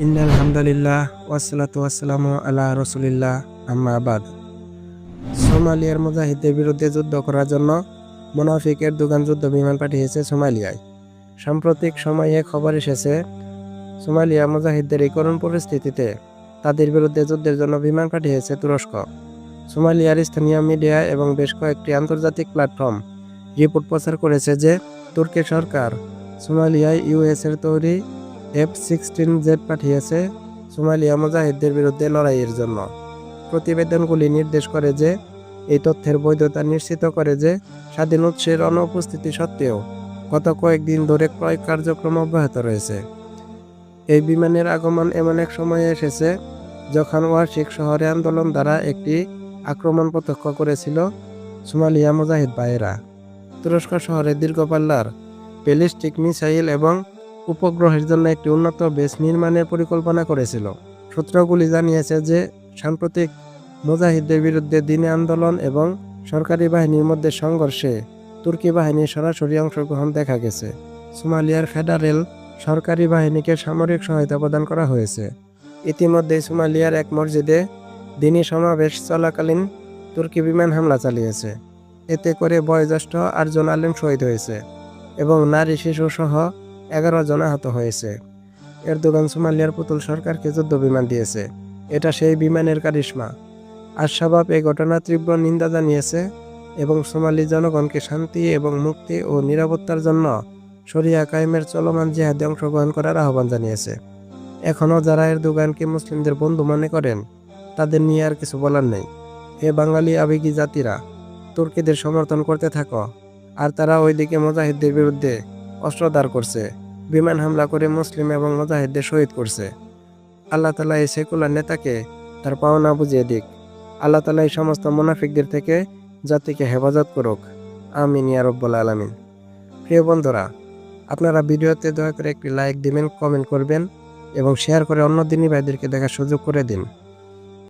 ইন্নাল হামদুলিল্লাহ ওয়াসসালাতু ওয়াসসালামু আলা রাসূলিল্লাহ আম্মা বাদ। সোমালিয়ার মুজাহিদদের বিরুদ্ধে যুদ্ধ করার জন্য মুনাফিক এরদোগান যুদ্ধ বিমান পাঠিয়েছে সোমালিয়ায়। সাম্প্রতিক সময়ে খবর এসেছে, সোমালিয়া মুজাহিদদের এই করুণ পরিস্থিতিতে তাদের বিরুদ্ধে যুদ্ধের জন্য বিমান পাঠিয়েছে তুরস্ক। সোমালিয়ার স্থানীয় মিডিয়া এবং বেশ কয়েকটি আন্তর্জাতিক প্ল্যাটফর্ম রিপোর্ট প্রচার করেছে যে তুর্কি সরকার সোমালিয়ায় ইউএসের তৈরি F-16 পাঠিয়েছে সোমালিয়া মুজাহিদদের বিরুদ্ধে লড়াইয়ের জন্য। প্রতিবেদনগুলি নির্দেশ করে যে এই তথ্যের বৈধতা নিশ্চিত করে যে স্বাধীন উৎসের অনুপস্থিতি সত্ত্বেও গত কয়েকদিন ধরে ক্রয় কার্যক্রম অব্যাহত রয়েছে। এই বিমানের আগমন এমন এক সময়ে এসেছে যখন ওয়ারশিক শহরে আন্দোলন দ্বারা একটি আক্রমণ প্রত্যক্ষ করেছিল সোমালিয়া মুজাহিদ ভাইয়েরা। তুরস্ক শহরে দীর্ঘপাল্লার ব্যালিস্টিক মিসাইল এবং উপগ্রহের জন্য একটি উন্নত বেস নির্মাণের পরিকল্পনা করেছিল। সূত্রগুলি জানিয়েছে যে সাম্প্রতিক মুজাহিদদের বিরুদ্ধে দিনে আন্দোলন এবং সরকারি বাহিনীর মধ্যে সংঘর্ষে তুর্কি বাহিনীর সরাসরি অংশগ্রহণ দেখা গেছে। সোমালিয়ার ফেডারেল সরকারি বাহিনীকে সামরিক সহায়তা প্রদান করা হয়েছে। ইতিমধ্যে সোমালিয়ার এক মসজিদে দিনী সমাবেশ চলাকালীন তুর্কি বিমান হামলা চালিয়েছে। এতে করে বয়োজ্যেষ্ঠ 8 জন আলেম শহীদ হয়েছে এবং নারী শিশু সহ 11 জন আহত হয়েছে। এরদোগান সোমালিয়ার পুতুল সরকারকে যুদ্ধ বিমান দিয়েছে। এটা সেই বিমানের কারিশমা। আশ-শাবাব এই ঘটনার তীব্র নিন্দা জানিয়েছে এবং সোমালি জনগণকে শান্তি এবং মুক্তি ও নিরাপত্তার জন্য শরিয়া কায়েমের চলমান জিহাদে অংশগ্রহণ করার আহ্বান জানিয়েছে। এখনও যারা এরদোগানকে মুসলিমদের বন্ধু মনে করেন তাদের নিয়ে আর কিছু বলার নেই। হে বাঙালি আবেগী জাতিরা, তুর্কিদের সমর্থন করতে থাকো, আর তারা ওইদিকে মুজাহিদদের বিরুদ্ধে অস্ত্রধার করছে, বিমান হামলা করে মুসলিম এবং মুজাহিদদের শহীদ করছে। আল্লাহ তাআলা এই সেকুলার নেতাকে তার পাওনা বুঝিয়ে দিক। আল্লাহ তাআলা এই সমস্ত মুনাফিকদের থেকে জাতিকে হেফাজত করুক। আমিন ইয়া রাব্বাল আলামিন। প্রিয় বন্ধুরা, আপনারা ভিডিওতে দয়া করে একটি লাইক দিবেন, কমেন্ট করবেন এবং শেয়ার করে অন্য দিনী ভাইদেরকে দেখার সুযোগ করে দিন।